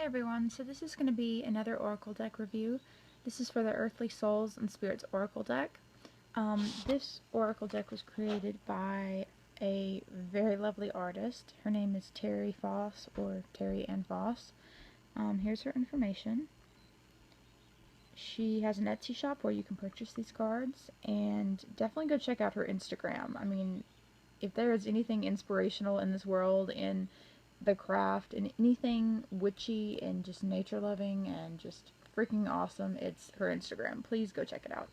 everyone, so this is going to be another Oracle deck review. This is for the Earthly Souls and Spirits Oracle deck. This Oracle deck was created by a very lovely artist. Her name is Terri Foss, or Terri and Foss. Here's her information. She has an Etsy shop where you can purchase these cards, and definitely go check out her Instagram. I mean, if there is anything inspirational in this world, in the craft, and anything witchy and just nature loving and just freaking awesome, it's her Instagram. Please go check it out.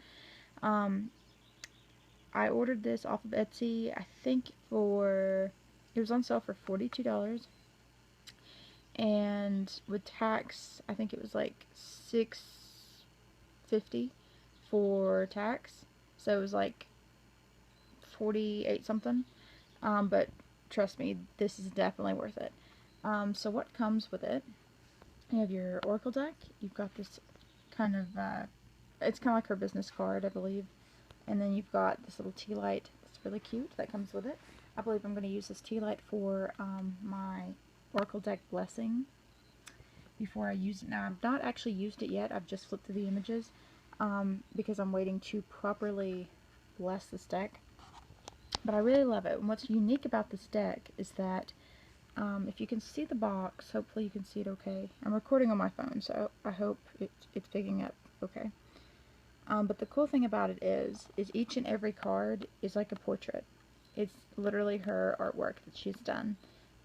I ordered this off of Etsy. I think it was on sale for $42, and with tax I think it was like $6.50 for tax, so it was like 48 something. But trust me, this is definitely worth it. So what comes with it? You have your Oracle deck. You've got this kind of, it's kind of like her business card, I believe. And then you've got this little tea light that's really cute that comes with it. I believe I'm going to use this tea light for my Oracle deck blessing before I use it. Now, I've not actually used it yet. I've just flipped through the images because I'm waiting to properly bless this deck. But I really love it. And what's unique about this deck is that if you can see the box, hopefully you can see it okay. I'm recording on my phone, so I hope it's picking up okay. But the cool thing about it is each and every card is like a portrait. It's literally her artwork that she's done.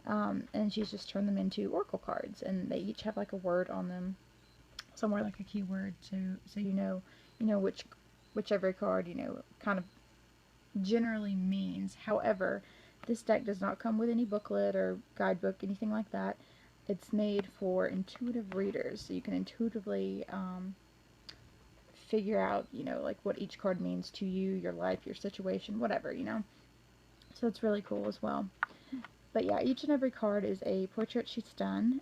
And she's just turned them into Oracle cards, and they each have like a word on them, somewhere like a keyword, so you know which every card, kind of generally means. However, this deck does not come with any booklet or guidebook, anything like that. It's made for intuitive readers, so you can intuitively figure out, like what each card means to you, your life, your situation, whatever, So it's really cool as well. But yeah, each and every card is a portrait she's done.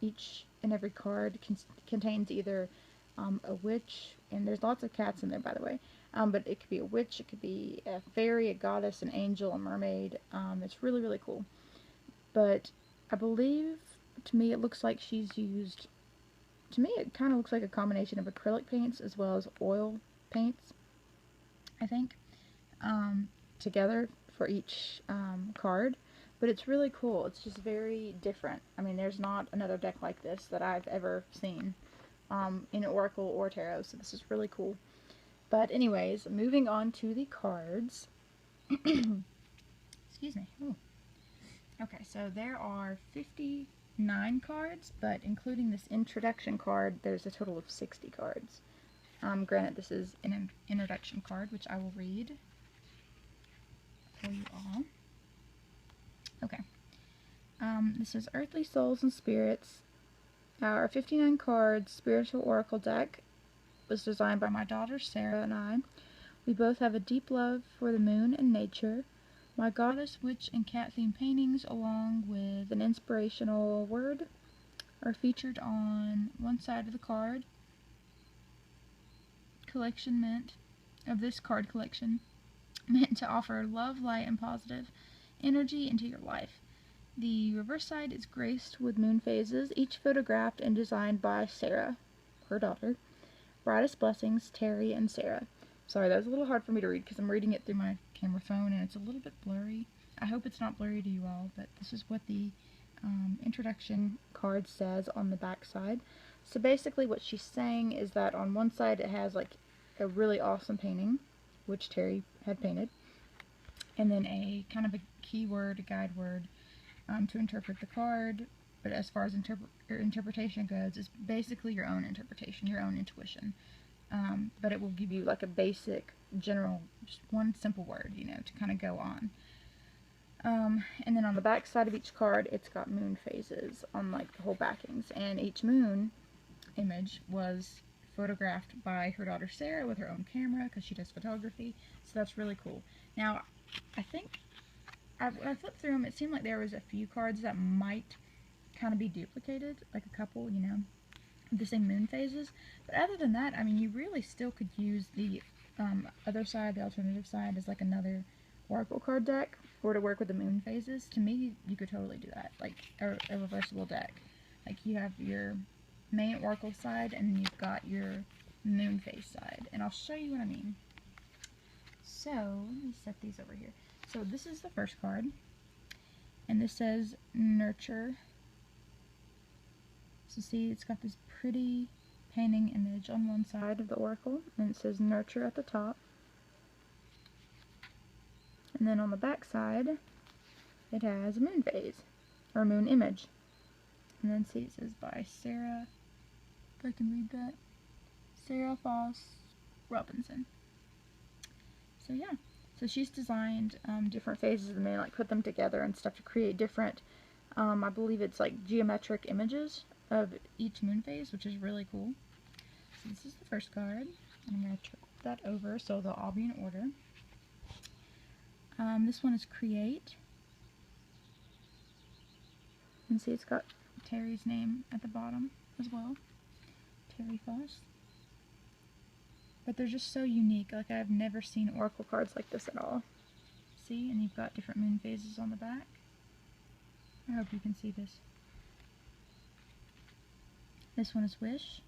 Each and every card contains either a witch, and there's lots of cats in there, by the way. But it could be a witch, it could be a fairy, a goddess, an angel, a mermaid. It's really, really cool. But I believe, to me, it looks like she's used, to me, it kind of looks like a combination of acrylic paints as well as oil paints, I think, together for each card. But it's really cool. It's just very different. I mean, there's not another deck like this that I've ever seen in Oracle or Tarot, so this is really cool. But anyways, moving on to the cards. Excuse me. Ooh. Okay, so there are 59 cards, but including this introduction card, there's a total of 60 cards. Granted, this is an introduction card, which I will read for you all. Okay. This is Earthly Souls and Spirits. Our 59 cards spiritual oracle deck was designed by my daughter Sarah and I. We both have a deep love for the moon and nature. My goddess, witch, and cat themed paintings, along with an inspirational word, are featured on one side of the card. This card collection meant to offer love, light, and positive energy into your life. The reverse side is graced with moon phases, each photographed and designed by Sarah, her daughter. Brightest blessings, Terri and Sarah. Sorry, that was a little hard for me to read because I'm reading it through my camera phone and it's a little bit blurry. I hope it's not blurry to you all, but this is what the introduction card says on the back side. So basically what she's saying is that on one side it has like a really awesome painting, which Terri had painted, and then a kind of a keyword, a guide word to interpret the card. But as far as interpretation goes, it's basically your own interpretation, your own intuition. But it will give you like a basic, general, just one simple word, to kind of go on. And then on the back side of each card, it's got moon phases on like the whole backings. And each moon image was photographed by her daughter Sarah with her own camera because she does photography. So that's really cool. Now, I think when I flipped through them, it seemed like there was a few cards that might kind of be duplicated, like a couple, the same moon phases. But other than that, I mean, you really still could use the other side, the alternative side, as like another Oracle card deck, or to work with the moon phases. To me, you could totally do that, like a reversible deck. Like you have your main oracle side and you've got your moon phase side. And I'll show you what I mean. So, let me set these over here. So this is the first card. And this says Nurture. So see, it's got this pretty painting image on one side of the oracle. And it says Nurture at the top. And then on the back side, it has a moon phase, or moon image. And then see, it says by Sarah, if I can read that, Sarah Foss Robinson. So yeah, so she's designed different phases of the moon, like put them together and stuff to create different, I believe it's like geometric images of each moon phase, which is really cool. So this is the first card. I'm going to turn that over so they'll all be in order. This one is Create. And see, it's got Terri's name at the bottom as well. Terri Foss. But they're just so unique. Like, I've never seen oracle cards like this at all. See? And you've got different moon phases on the back. I hope you can see this. This one is Wish.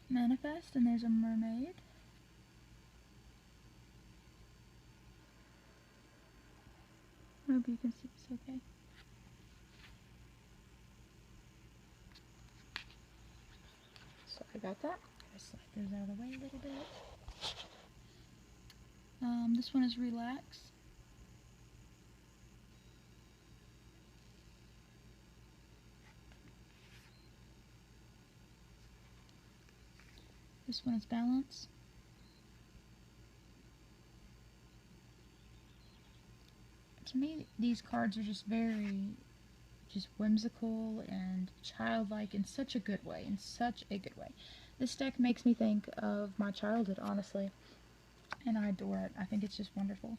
Manifest, and there's a mermaid. I hope you can see this okay. Sorry about that. I slide those out of the way a little bit. This one is Relax. This one is Balance. To me, these cards are just very whimsical and childlike in such a good way, This deck makes me think of my childhood, honestly, and I adore it. I think it's just wonderful.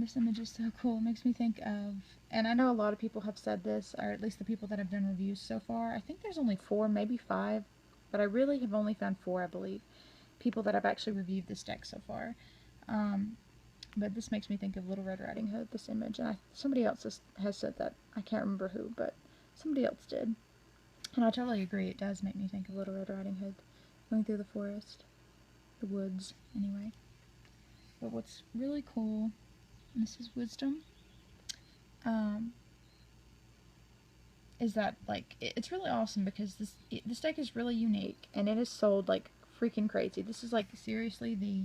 This image is so cool. It makes me think of, and I know a lot of people have said this, or at least the people that have done reviews so far. I think there's only 4, maybe 5, but I really have only found 4, I believe, people that have actually reviewed this deck so far. But this makes me think of Little Red Riding Hood, this image, and somebody else has said that. I can't remember who, but somebody else did. And I totally agree, it does make me think of Little Red Riding Hood, going through the forest, the woods, anyway. But what's really cool, and this is Wisdom, is that, like, it's really awesome because this deck is really unique, and it is sold like freaking crazy. This is, like, seriously the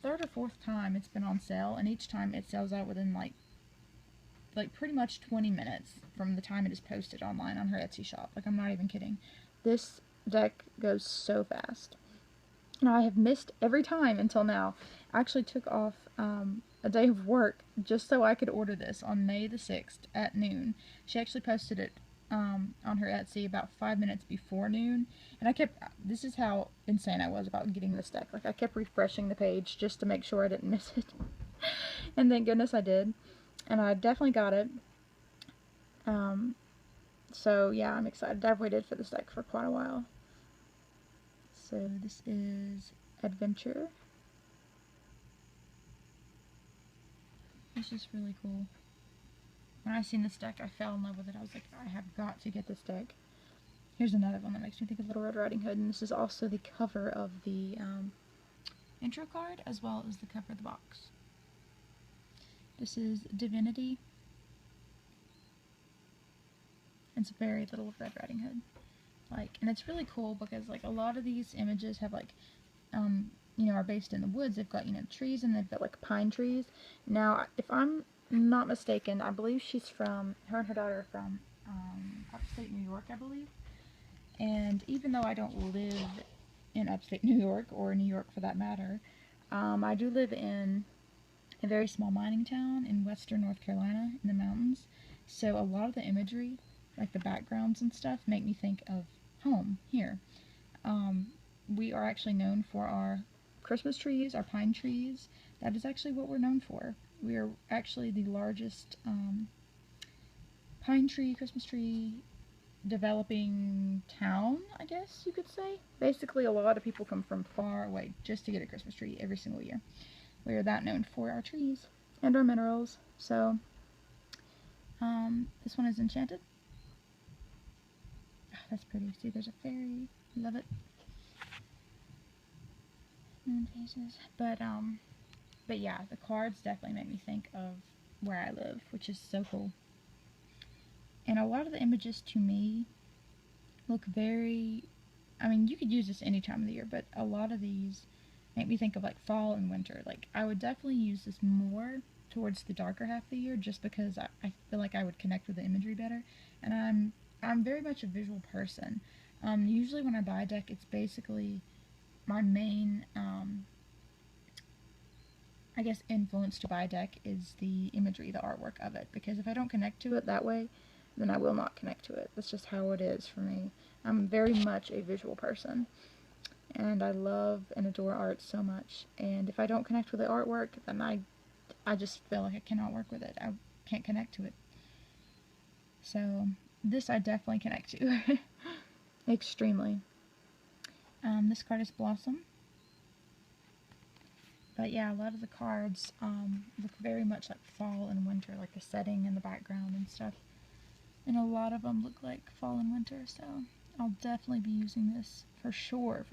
3rd or 4th time it's been on sale, and each time it sells out within like pretty much 20 minutes from the time it is posted online on her Etsy shop. Like, I'm not even kidding. This deck goes so fast. And I have missed every time until now. I actually took off a day of work just so I could order this on May the 6th at noon. She actually posted it on her Etsy about 5 minutes before noon, and this is how insane I was about getting this deck. Like, I kept refreshing the page just to make sure I didn't miss it, and thank goodness I did, and I definitely got it. So yeah, I'm excited. I've waited for this deck for quite a while. So this is Adventure. It's just really cool. When I seen this deck, I fell in love with it. I was like, I have got to get this deck. Here's another one that makes me think of Little Red Riding Hood, and this is also the cover of the intro card, as well as the cover of the box. This is Divinity. It's very Little Red Riding Hood. Like, and it's really cool because, like, a lot of these images have, like, you know, are based in the woods. They've got, you know, trees, and they've got, like, pine trees. Now, if I'm not mistaken, I believe her and her daughter are from upstate New York, I believe. And even though I don't live in upstate New York, or New York for that matter, I do live in a very small mining town in western North Carolina in the mountains. So a lot of the imagery, like the backgrounds and stuff, make me think of home here. We are actually known for our Christmas trees, our pine trees. That is actually what we're known for. We are actually the largest pine tree, Christmas tree developing town, I guess you could say. Basically, a lot of people come from far away just to get a Christmas tree every single year. We are that known for our trees and our minerals. So, this one is enchanted. Oh, that's pretty. See, there's a fairy. Love it. Moon phases. But yeah, the cards definitely make me think of where I live, which is so cool. And a lot of the images to me look very, I mean, you could use this any time of the year, but a lot of these make me think of like fall and winter. Like, I would definitely use this more towards the darker half of the year just because I feel like I would connect with the imagery better. And I'm very much a visual person. Usually when I buy a deck, it's basically my main, I guess, influence to buy a deck is the imagery, the artwork of it. Because if I don't connect to it that way, then I will not connect to it. That's just how it is for me. I'm very much a visual person, and I love and adore art so much. And if I don't connect with the artwork, then I just feel like I cannot work with it. I can't connect to it. So this I definitely connect to. Extremely. This card is Blossom. But yeah, a lot of the cards look very much like fall and winter, like the setting and the background and stuff. And a lot of them look like fall and winter, so I'll definitely be using this for sure,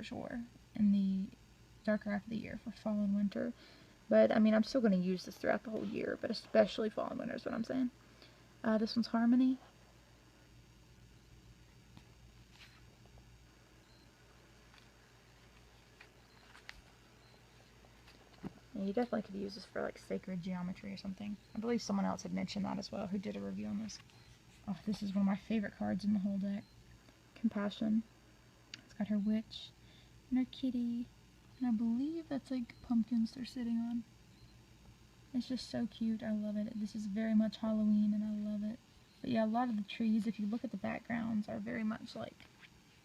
in the darker half of the year for fall and winter. But, I mean, I'm still going to use this throughout the whole year, but especially fall and winter is what I'm saying. This one's Harmony. Yeah, you definitely could use this for, like, sacred geometry or something. I believe someone else had mentioned that as well, who did a review on this. Oh, this is one of my favorite cards in the whole deck. Compassion. It's got her witch and her kitty, and I believe that's, like, pumpkins they're sitting on. It's just so cute. I love it. This is very much Halloween, and I love it. But yeah, a lot of the trees, if you look at the backgrounds, are very much like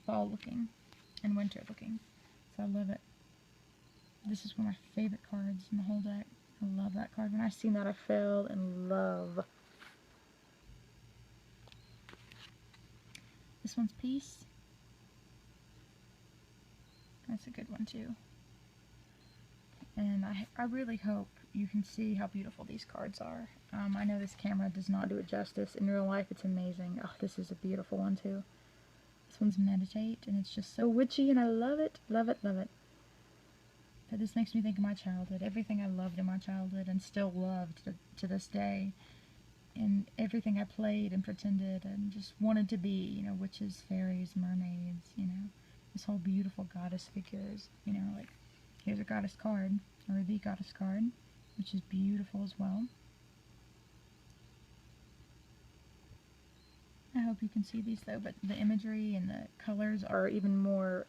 fall looking and winter looking. So I love it. This is one of my favorite cards in the whole deck. I love that card. When I seen that, I fell in love. This one's Peace. That's a good one too. And I really hope you can see how beautiful these cards are. I know this camera does not do it justice. In real life, it's amazing. Oh, this is a beautiful one too. This one's Meditate, and it's just so witchy, and I love it, love it, love it. But this makes me think of my childhood, everything I loved in my childhood and still loved to this day. And everything I played and pretended and just wanted to be, you know, witches, fairies, mermaids, you know, this whole beautiful goddess figures, you know, like, here's a goddess card, or the goddess card, which is beautiful as well. I hope you can see these though, but the imagery and the colors are even more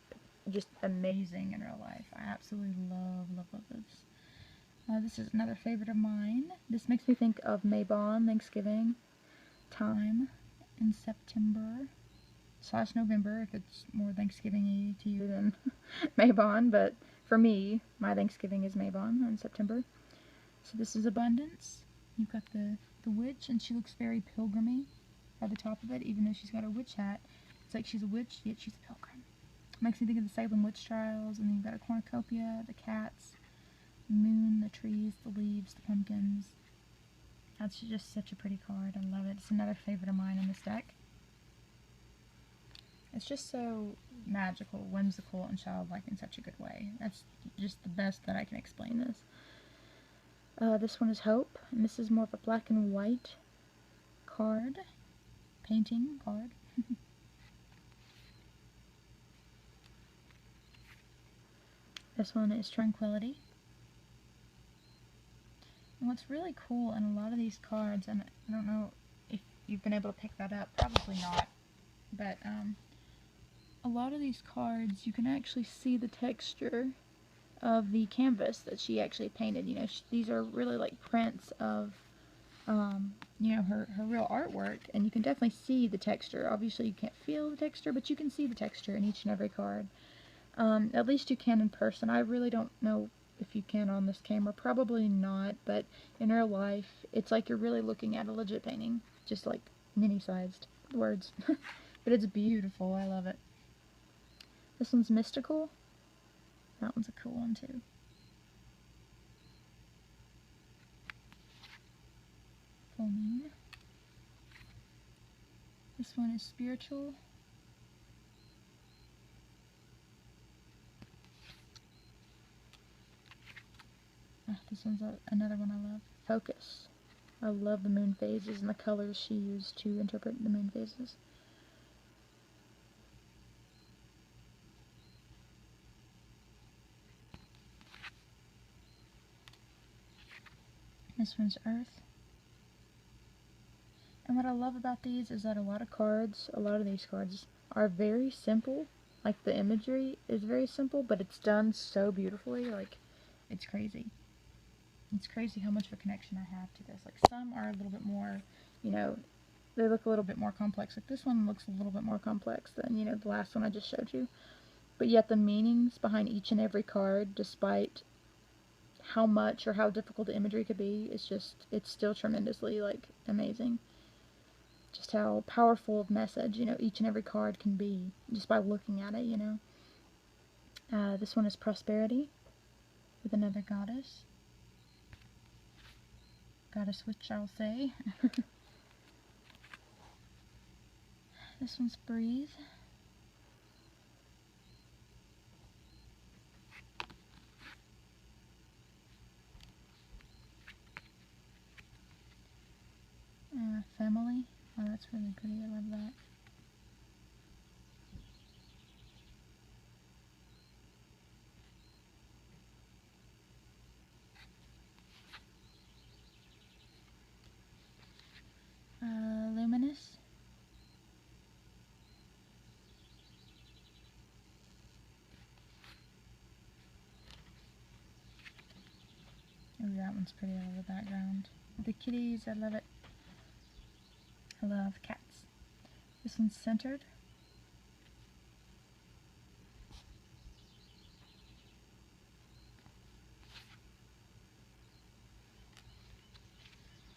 just amazing in real life. I absolutely love, love, love this. This is another favorite of mine. This makes me think of Mabon, Thanksgiving time in September / November, if it's more Thanksgiving-y to you than Mabon, but for me, my Thanksgiving is Mabon in September. So this is Abundance. You've got the witch, and she looks very pilgrimy by the top of it, even though she's got her witch hat. It's like she's a witch, yet she's a pilgrim. Makes me think of the Salem witch trials, and then you've got a cornucopia, the cats, the moon, the trees, the leaves, the pumpkins. That's just such a pretty card. I love it. It's another favorite of mine in this deck. It's just so magical, whimsical, and childlike in such a good way. That's just the best that I can explain this. This one is Hope, and this is more of a black and white card. Painting card. This one is Tranquility. And what's really cool in a lot of these cards, and I don't know if you've been able to pick that up, probably not, but a lot of these cards you can actually see the texture of the canvas that she actually painted. You know, these are really like prints of you know, her real artwork, and you can definitely see the texture. Obviously you can't feel the texture, but you can see the texture in each and every card. At least you can in person. I really don't know if you can on this camera. Probably not, but in real life, it's like you're really looking at a legit painting. Just like mini-sized words. But it's beautiful. I love it. This one's mystical. That one's a cool one too. Full moon. This one is spiritual. This one's another one I love. Focus. I love the moon phases and the colors she used to interpret the moon phases. This one's Earth. And what I love about these is that a lot of these cards are very simple. Like, the imagery is very simple, but it's done so beautifully. Like, it's crazy. It's crazy how much of a connection I have to this. Like, some are a little bit more, you know, they look a little bit more complex. Like, this one looks a little bit more complex than, you know, the last one I just showed you. But yet the meanings behind each and every card, despite how much or how difficult the imagery could be, it's still tremendously, like, amazing. Just how powerful of message, you know, each and every card can be just by looking at it, you know. This one is Prosperity with another goddess. Goddess witch, I'll say. This one's Breathe. Family. Oh, that's really pretty. I love that. Luminous. Oh, that one's pretty. I love the background. The kitties, I love it. I love cats. This one's Centered.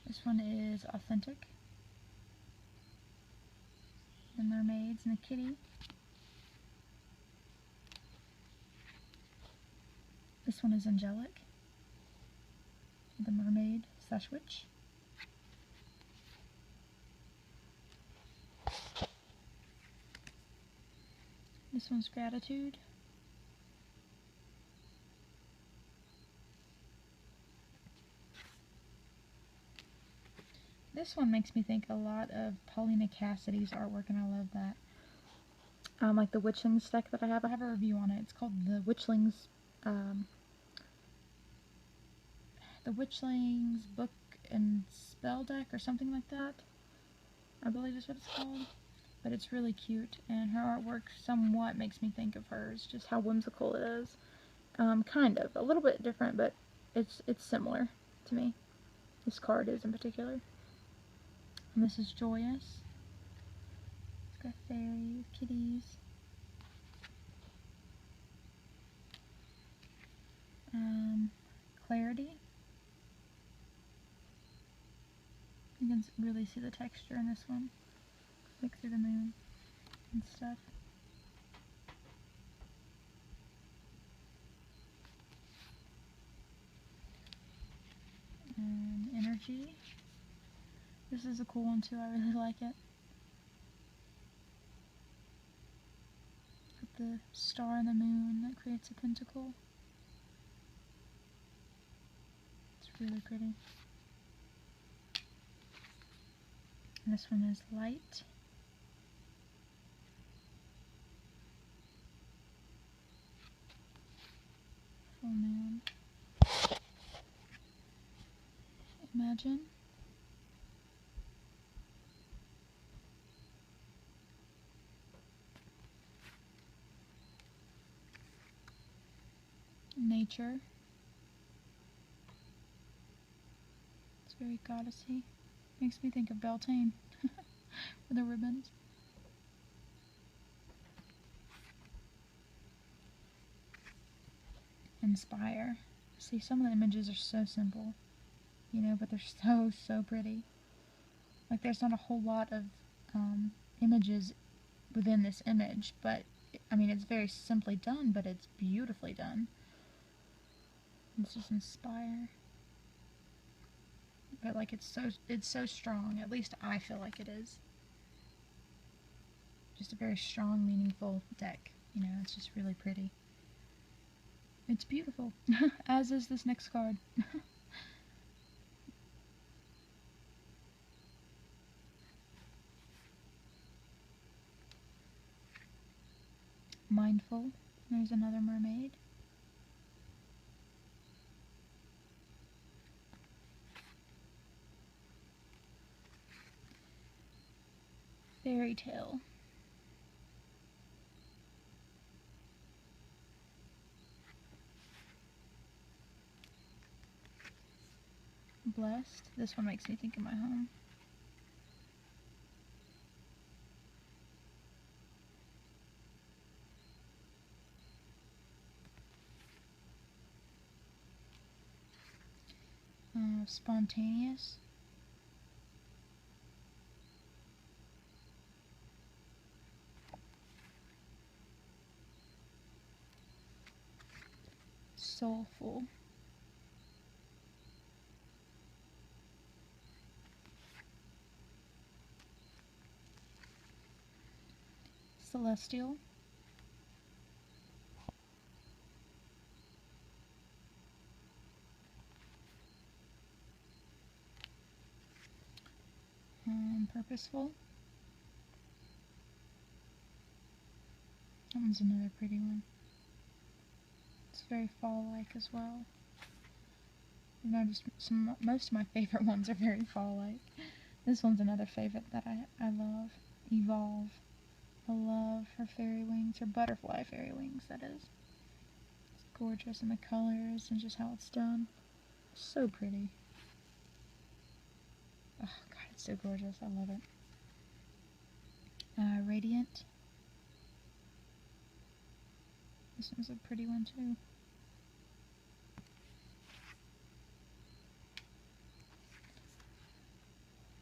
This one is Authentic. The mermaids and the kitty. This one is Angelic. The mermaid / witch. This one's Gratitude. This one makes me think a lot of Paulina Cassidy's artwork, and I love that. Like the Witchlings deck that I have a review on it. It's called the Witchlings Book and Spell Deck or something like that, I believe is what it's called. But it's really cute, and her artwork somewhat makes me think of hers, just how whimsical it is. Kind of. A little bit different, but it's similar to me. This card is in particular. And this is Joyous. It's got fairies, kitties. Clarity. You can really see the texture in this one, like through the moon and stuff. And Energy. This is a cool one too, I really like it. With the star and the moon that creates a pentacle. It's really pretty. And this one is Light. Full moon. Imagine. Nature. It's very goddessy. Makes me think of Beltane with the ribbons. Inspire. See, some of the images are so simple, you know, but they're so pretty. Like, there's not a whole lot of images within this image, but I mean, it's very simply done, but it's beautifully done. It's just inspire. But like it's so strong. At least I feel like it is. Just a very strong, meaningful deck. You know, it's just really pretty. It's beautiful. As is this next card. Mindful. There's another mermaid. Fairy tale. Blessed. This one makes me think of my home. Spontaneous. Soulful. Celestial. Purposeful. That one's another pretty one. It's very fall-like as well. You notice most of my favorite ones are very fall-like. This one's another favorite that I love. Evolve. I love her fairy wings, her butterfly fairy wings, that is. It's gorgeous in the colors and just how it's done. So pretty. Oh god, it's so gorgeous. I love it. Radiant. This one's a pretty one too.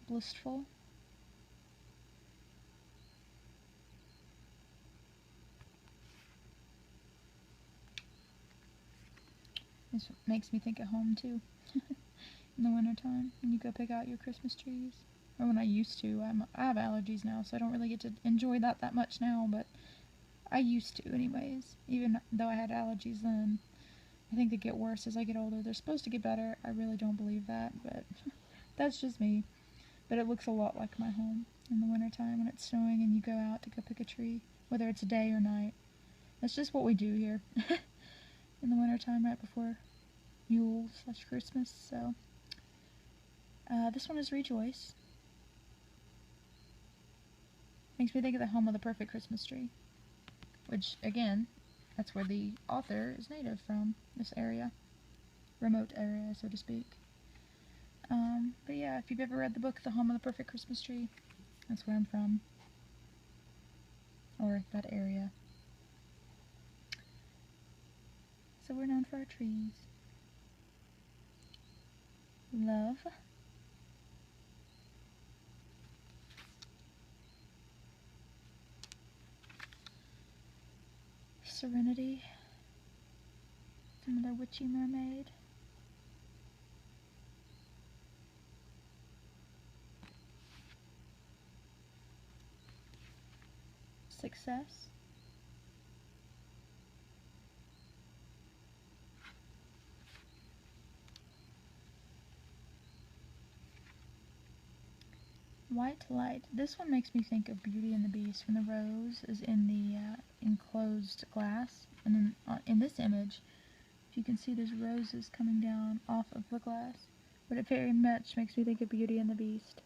Blissful. This makes me think of home too. In the wintertime, when you go pick out your Christmas trees. Or when I used to. I have allergies now, so I don't really get to enjoy that much now, but I used to anyways. Even though I had allergies then. I think they get worse as I get older. They're supposed to get better. I really don't believe that, but that's just me. But it looks a lot like my home in the wintertime when it's snowing and you go out to go pick a tree, whether it's day or night. That's just what we do here in the wintertime right before Yule/Christmas. So this one is Rejoice. Makes me think of the home of the perfect Christmas tree, which again, that's where the author is native from, this area, remote area, so to speak. But yeah, if you've ever read the book The Home of the Perfect Christmas Tree, that's where I'm from, or that area. So we're known for our trees. Love. Serenity. Another witchy mermaid. Success. White light. This one makes me think of Beauty and the Beast when the rose is in the enclosed glass. And then in this image, if you can see, there's roses coming down off of the glass. But it very much makes me think of Beauty and the Beast.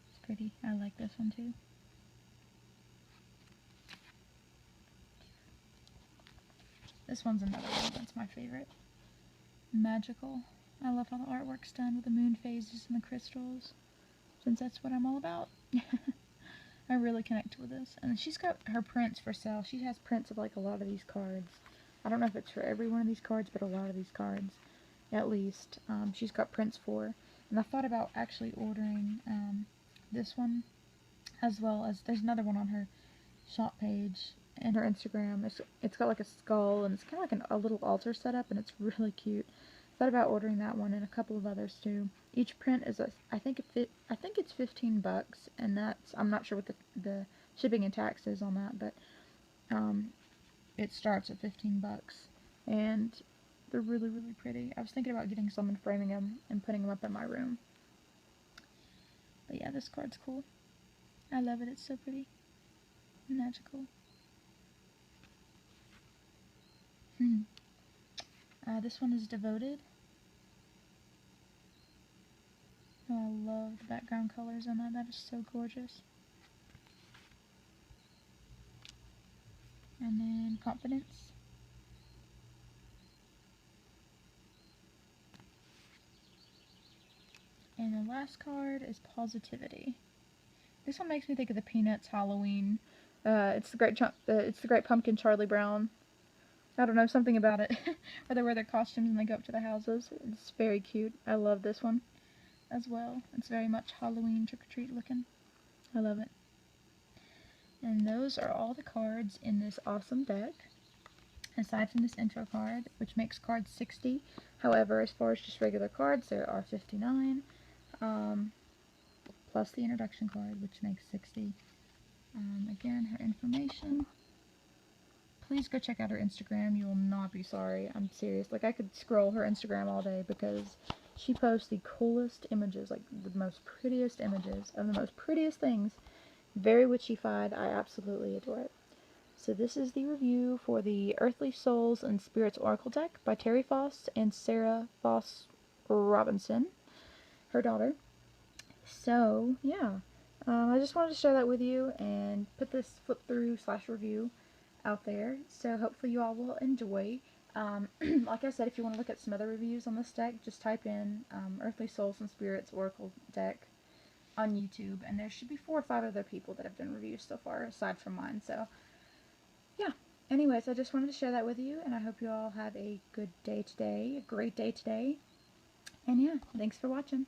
It's pretty. I like this one too. This one's another one that's my favorite. Magical. I love how the artwork's done with the moon phases and the crystals, since that's what I'm all about. I really connect with this. And she's got her prints for sale. She has prints of like a lot of these cards. I don't know if it's for every one of these cards, but a lot of these cards, at least, she's got prints for. And I thought about actually ordering this one, as well as, there's another one on her shop page and her Instagram. It's got like a skull, and it's kind of like a little altar setup, and it's really cute. Thought about ordering that one and a couple of others too. Each print is I think it's $15, and I'm not sure what the shipping and tax is on that, but it starts at $15, and they're really, really pretty. I was thinking about getting some and framing them and putting them up in my room. But yeah, this card's cool. I love it. It's so pretty. Magical. This one is Devoted. Oh, I love the background colors on that. That is so gorgeous. And then Confidence. And the last card is Positivity. This one makes me think of the Peanuts Halloween. It's the Great Pumpkin Charlie Brown. I don't know, something about it. Where they wear their costumes and they go up to the houses. It's very cute. I love this one as well. It's very much Halloween trick-or-treat looking. I love it. And those are all the cards in this awesome deck. Aside from this intro card, which makes cards 60. However, as far as just regular cards, there are 59. Plus the introduction card, which makes 60. Again, her information. Please go check out her Instagram. You will not be sorry. I'm serious. Like, I could scroll her Instagram all day because she posts the coolest images, like the most prettiest images of the most prettiest things. Very witchy-fied. I absolutely adore it. So this is the review for the Earthly Souls and Spirits Oracle deck by Terri Foss and Sarah Foss Robinson, her daughter. So, yeah. I just wanted to share that with you and put this flip through / review out there. So hopefully you all will enjoy. Like I said, if you want to look at some other reviews on this deck, just type in Earthly Souls and Spirits Oracle deck on YouTube, and there should be 4 or 5 other people that have done reviews so far, aside from mine. So, yeah. Anyways, I just wanted to share that with you, and I hope you all have a good day today, a great day today. And yeah, thanks for watching.